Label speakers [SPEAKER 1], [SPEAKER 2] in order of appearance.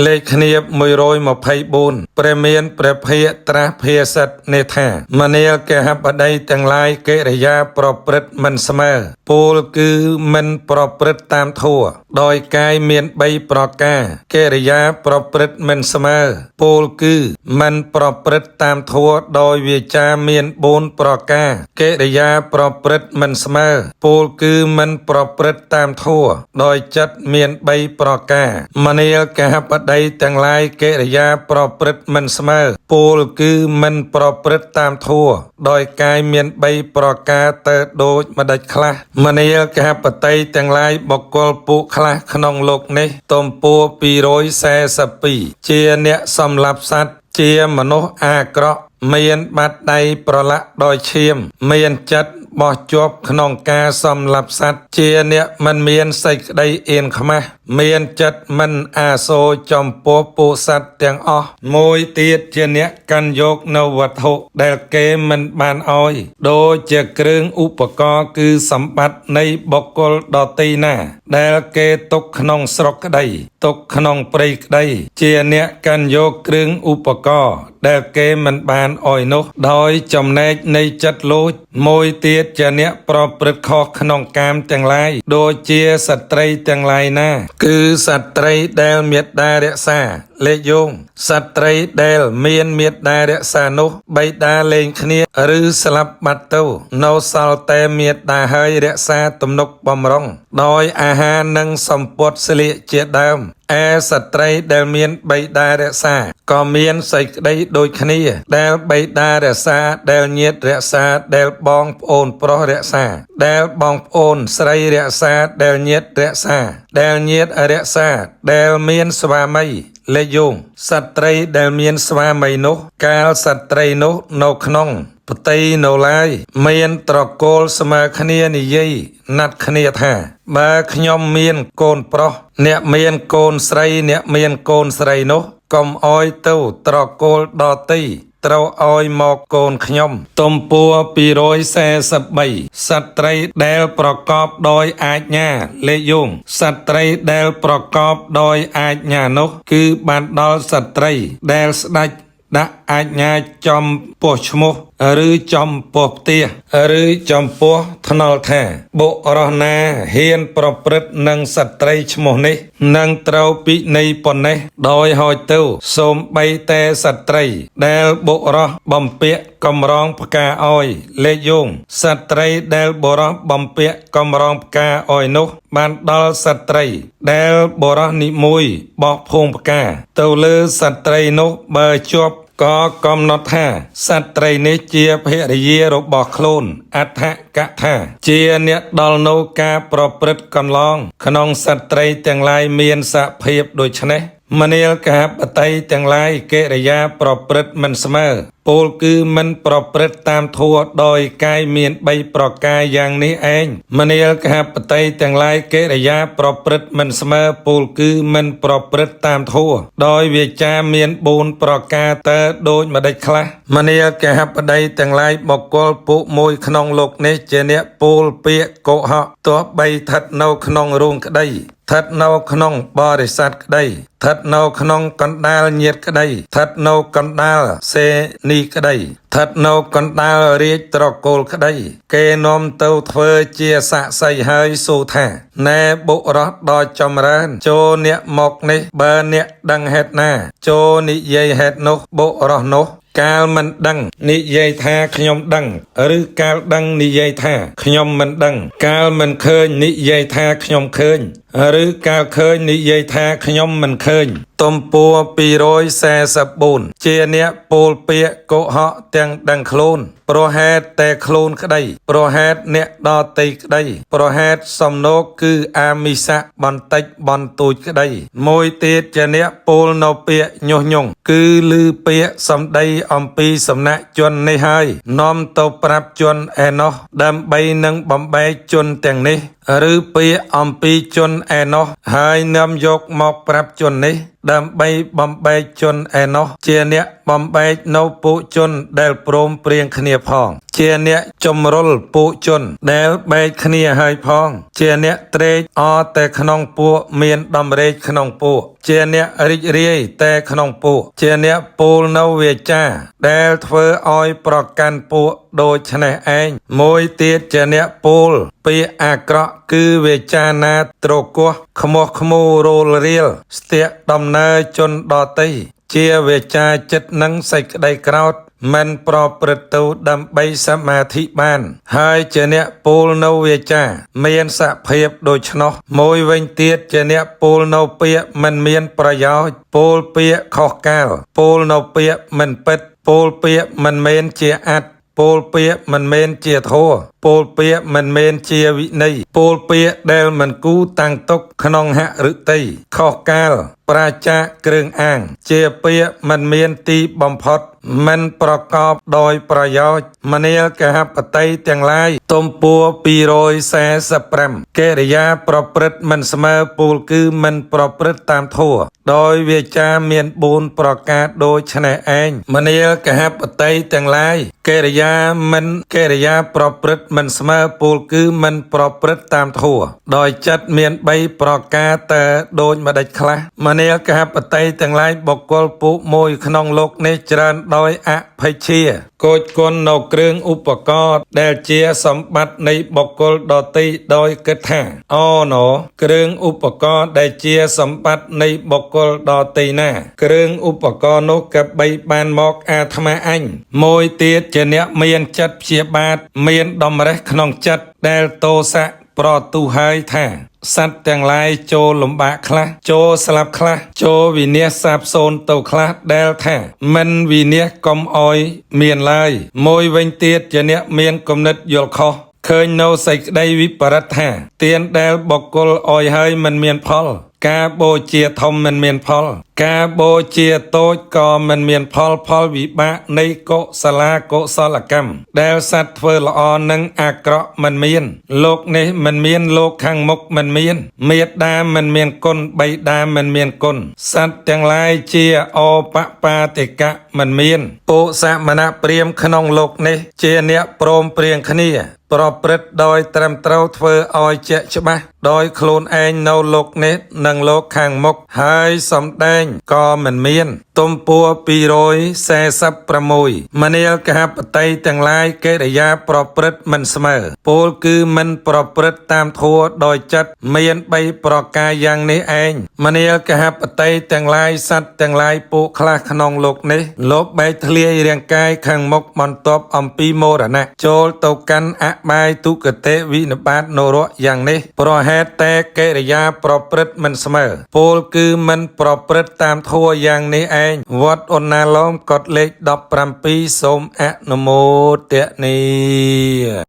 [SPEAKER 1] លេខគ្នា124ព្រះមានព្រះភ័ក្ត្រត្រាស់ភាសិតនេះថាមនាលកហបតីទាំងឡាយកិរិយាប្រព្រឹត្តមិនស្មើពោលគឺមិនប្រព្រឹត្តតាមធម៌ដោយកាយមាន3ប្រការកិរិយាប្រព្រឹត្តមិនស្មើពោលគឺមិនប្រព្រឹត្តតាមធម៌ដោយវាចាមាន4ប្រការកិរិយាប្រព្រឹត្តមិនស្មើពោលគឺមិនប្រព្រឹត្តតាមធម៌ដោយចិត្តមាន3ប្រការមនាលកហបតីទាំងឡាយកិរិយាប្រព្រឹត្តមិនស្មើពោលគឺមិនប្រព្រឹត្តតាមធម៌ដោយកាយមាន3ប្រការទៅដូចម្ដេចខ្លះមនាលកហបតីទាំងឡាយបុគ្គលពួកខ្លះក្នុងលោកនេះទំព័រ242ជាអ្នកសម្លាប់សត្វជាមនុស្សអាក្រក់មានបាត់ដៃប្រឡាក់ដោយឈាមមានចិត្តបោះជាប់ក្នុងការសម្លាប់សត្វជាអ្នកមិនមានសេចក្តីអៀនខ្មាស់មានចិត្តមិនអាសូរចំពោះពួកសត្វទាំងអស់មួយទៀតជាអ្នកកាន់យកនៅវត្ថុដែលគេមិនបានឲ្យដូចជាគ្រឿងឧបករណ៍គឺសម្បត្តិនៃបុគ្គលដទៃណាដែលគេទុកក្នុងស្រុកក្តីទុកក្នុងព្រៃក្តីជាអ្នកកាន់យកគ្រឿងឧបករណ៍ដែលគេមិនបានឲ្យនោះដោយចំណែកនៃចិត្តលួចមួយទៀតជាអ្នកប្រព្រឹត្តខុសក្នុងកាមទាំងឡាយដូចជាស្ត្រីទាំងឡាយណាគឺស្ត្រីដែលមេត្តារក្សាលេខយោងស្ត្រីដែលមានមេត្តារក្សានោះបិតាលែងគ្នាឬស្លាប់បាត់ទៅនៅសល់តែមេត្តាហើយរក្សាទំនុកបំរុងដោយអាហារនិងសម្ពត់ស្លៀកជាដើមឯស្ត្រីដែលមានបិតារក្សាក៏មានសេចក្តីដូចគ្នាដែលបិតារក្សាដែលញាតិរក្សាដែលបងប្អូនប្រុសរក្សាដែលបងប្អូនស្រីរក្សាដែលញាតិរក្សាដែលញាតិរក្សាដែលមានស្វាមីលេខយោងស្ត្រីដែលមានស្វាមីនោះកាលស្ត្រីនោះនៅក្នុងផ្ទៃនៅឡើយមានត្រកូលស្មើគ្នានិយាយណាត់គ្នាថាបើខ្ញុំមានកូនប្រុសអ្នកមានកូនស្រីអ្នកមានកូនស្រីនោះកុំអោយទៅត្រកូលដទៃត្រូវឲ្យមកកូនខ្ញុំទំព័រ243ស្ត្រីដែលប្រកបដោយអាជ្ញាលេខយោងស្ត្រីដែលប្រកបដោយអាជ្ញានោះគឺបានដល់ស្ត្រីដែលស្ដេចដាក់អាជ្ញាចំពោះឈ្មោះឬចំពោះផ្ទះឬចំពោះថ្នល់ថាបុរសណាហ៊ានប្រព្រឹត្តនឹងស្ត្រីឈ្មោះនេះនឹងត្រូវពិន័យប៉ុណ្ណេះដោយហោចទៅសូម្បីតែស្ត្រីដែលបុរសបំពាក់កំរងផ្កាឲ្យលេខយោងស្ត្រីដែលបុរសបំពាក់កំរងផ្កាឲ្យនោះបានដល់ស្ត្រីដែលបុរសនិមួយបោះភូមិផ្កាទៅលើស្ត្រីនោះបើជាប់ក៏កំណត់ថាស្ត្រីនេះជាភរិយារបស់ខ្លួនអដ្ឋកថាជាអ្នកដល់នៅការប្រព្រឹត្តកន្លងក្នុងស្ត្រីទាំងឡាយមានសភាពដូច្នេះមនាលកហបតីទាំងឡាយកិរិយាប្រព្រឹត្តមិនស្មើពោលគឺមិនប្រព្រឹត្តតាមធម៌ដោយកាយមាន3ប្រការយ៉ាងនេះឯងមនាលកហបតីទាំងឡាយកិរិយាប្រព្រឹត្តមិនស្មើពោលគឺមិនប្រព្រឹត្តតាមធម៌ដោយវាចាមាន4ប្រការតើដូចម្ដេចខ្លះមនាលកហបតីទាំងឡាយបុគ្គលពួកមួយក្នុងលោកនេះជាអ្នកពោលពាក្យកុហកទោះបីស្ថិតនៅក្នុងរូងក្តីស្ថិតនៅក្នុងបរិស័ទក្តីស្ថិតនៅក្នុងកណ្ដាលញាតិក្តីស្ថិតនៅកណ្ដាលសេនីក្តីស្ថិតនៅកណ្ដាលរាជត្រកូលក្តីគេនាំទៅធ្វើជាសាក្សីហើយសូថាណែបុរសដ៏ចម្រើនចូលអ្នកមកនេះបើអ្នកដឹងហេតុណាចូលនិយាយហេតុនោះបុរសនោះកាលមិនដឹងនិយាយថាខ្ញុំដឹងឬកាលដឹងនិយាយថាខ្ញុំមិនដឹងកាលមិនឃើញនិយាយថាខ្ញុំឃើញឬកាលឃើញនិយាយថាខ្ញុំមិនឃើញទំព័រ244ជាអ្នកពោលពាក្យកុហកទាំងដឹងខ្លួនប្រហែតតែខ្លួនក្តីប្រហែតអ្នកដតីក្តីប្រហែតសំណោកគឺអាមិសៈបន្តិចបន្ទូចក្តីមួយទៀតជាអ្នកពោលនៅពាក្យញុះញង់គឺឮពាក្យសម្ដីអំពីសំណាក់ជននេះហើយនាំទៅប្រាប់ជនឯណោះដើម្បីនឹងបំបែកជនទាំងនេះឬពាក្យអំពីជនឯណោះហើយនាំយកមកប្រាប់ជននេះ ដើម្បីបំបែកជនឯណោះជាអ្នកបំបែកនៅពួកជនដែលព្រមព្រៀងគ្នាផងជាអ្នកជំរុលពួកជនដែលបែកគ្នាហើយផងជាអ្នកត្រេកអរតែក្នុងពួកមានដំរេកក្នុងពួកជាអ្នករីករាយតែក្នុងពួកជាអ្នកពោលនៅវាចាដែលធ្វើឲ្យប្រកាន់ពួកដូច្នេះឯងមួយទៀតជាអ្នកពោលពាក្យអាក្រក់គឺវាចាណាត្រគោះខ្មោះខ្មូររោលរៀលស្ទាក់ដំណើរជនដតីជាវាចាចិត្តនឹងសេចក្តីក្រោធមិនប្រព្រឹត្តទៅដើម្បីសមាធិបានហើយជាអ្នកពោលនៅវាចាមានសភាពដូច្នោះមួយវិញទៀតជាអ្នកពោលនៅពាក្យមិនមានប្រយោជន៍ពោលពាក្យខុសកាលពោលនៅពាក្យមិនពិតពោលពាក្យមិនមែនជាអត្តពោលពាក្យមិនមែនជាធម៌ពោលពាក្យមិនមែនជាវិន័យពោលពាក្យដែលមិនគូតាំងទុកក្នុងហឫទ័យខុសកាលប្រាចាគ្រឿងអាងជាពាក្យមិនមានទីបំផុតមិនប្រកបដោយប្រយោជន៍មនាលកហបតីទាំងឡាយទំពួរ245កិរិយាប្រព្រឹត្តមិនស្មើពោលគឺមិនប្រព្រឹត្តតាមធម៌ដោយវាចាមាន4ប្រការដូចនេះឯងមនាលកហបតីទាំងឡាយកិរិយាប្រព្រឹត្តមិនស្មើពោលគឺមិនប្រព្រឹត្តតាមធម៌ដោយចិត្តមាន3ប្រការតើដូចម្ដេចខ្លះមនាលកហបតីទាំងឡាយបុគ្គលពួកមួយក្នុងលោកនេះច្រើនដោយអភ័យជាគោចគុណនៅគ្រឿងឧបករណ៍ដែលជាសម្បត្តិនៃបុគ្គលដទៃដោយគិតថាអូណូគ្រឿងឧបករណ៍ដែលជាសម្បត្តិនៃបុគ្គលដទៃណាគ្រឿងឧបករណ៍នោះក៏បីបានមកអាត្មាអញមួយទៀតជាអ្នកមានចិត្តព្យាបាទមានដំរេះក្នុងចិត្តដែលទោសៈប្រទូហើយថាសត្វទាំងឡាយចូលលំបាកខ្លះចូលស្លាប់ខ្លះចូលវិនាសសាបសូន្យទៅខ្លះដែលថាមិនវិនាសកុំអោយមានឡើយមួយវិញទៀតជាអ្នកមានគំនិតយល់ខុសឃើញនៅសេចក្តីវិបរិតថាទានដែលបុគ្គលអោយហើយមិនមានផលការបូជាធំមិនមានផលការបូជាតូចក៏មិនមានផលវិបាកនៃកុសលាកុសលកម្មដែលសត្វធ្វើល្អនិងអាក្រក់មិនមានលោកនេះមិនមានលោកខាងមុខមិនមានមេត្តាមិនមានគុណបិតាមិនមានគុណសត្វទាំងឡាយជាអបបាតិកៈមិនមានពុសមណព្រាហ្មណ៍ក្នុងលោកនេះជាអ្នកព្រមព្រៀងគ្នាប្រព្រឹត្តដោយត្រឹមត្រូវធ្វើឲ្យជាក់ច្បាស់ដោយខ្លួនឯងនៅលោកនេះនិងលោកខាងមុខហើយសំដែងក៏មិនមានទំពួរ246មនាលកហបតីទាំងឡាយកិរិយាប្រព្រឹត្តមិនស្មើពោលគឺមិនប្រព្រឹត្តតាមធម៌ដោយចិត្តមាន3ប្រការយ៉ាងនេះឯងមនាលកហបតីទាំងឡាយសត្វទាំងឡាយពួកខ្លះក្នុងលោកនេះលោកបែកធ្លាយរាងកាយខាងមុខបន្ទាប់អំពីមរណៈចូលទៅកាន់អបាយទុគតិវិនិបាតនរកយ៉ាងនេះប្រហេតុតែកិរិយាប្រព្រឹត្តមិនស្មើពោលគឺមិនប្រព្រឹត្តតាមធម៌យ៉ាងនេះឯងវត្តឧណ្ណាលោមកុដលេខ17សូមអនុមោទនា